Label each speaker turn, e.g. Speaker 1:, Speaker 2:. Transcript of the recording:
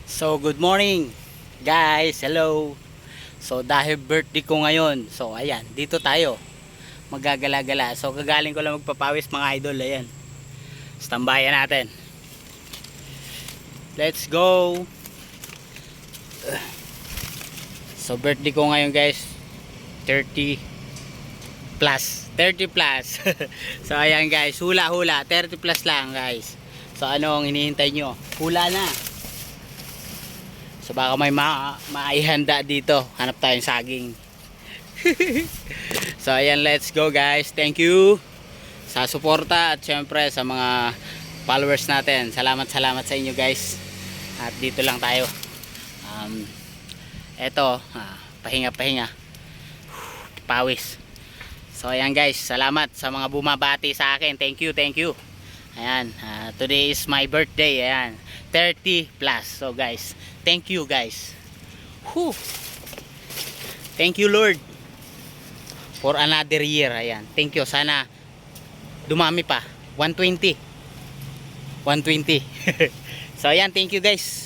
Speaker 1: So good morning guys, hello. So dahil birthday ko ngayon, so ayan, dito tayo magagala-gala. So gagaling ko lang magpapawis mga idol, ayan. Standbyan natin. Let's go. So birthday ko ngayon guys, 30 plus. 30 plus. So ayan guys, hula-hula, 30 plus lang guys. So ano ang hinihintay nyo? Hula na. So baka may maihanda dito. Hanap tayong saging. So ayan, let's go guys. Thank you sa suporta at syempre sa mga followers natin. Salamat sa inyo guys. At dito lang tayo. Eto, pahinga. Pawis. So ayan guys, salamat sa mga bumabati sa akin. Thank you. Ayan, today is my birthday. Ayan, 30 plus. So guys, thank you guys. Whew. Thank you Lord for another year. Ayan, thank you. Sana dumami pa. 120. So ayan, thank you guys.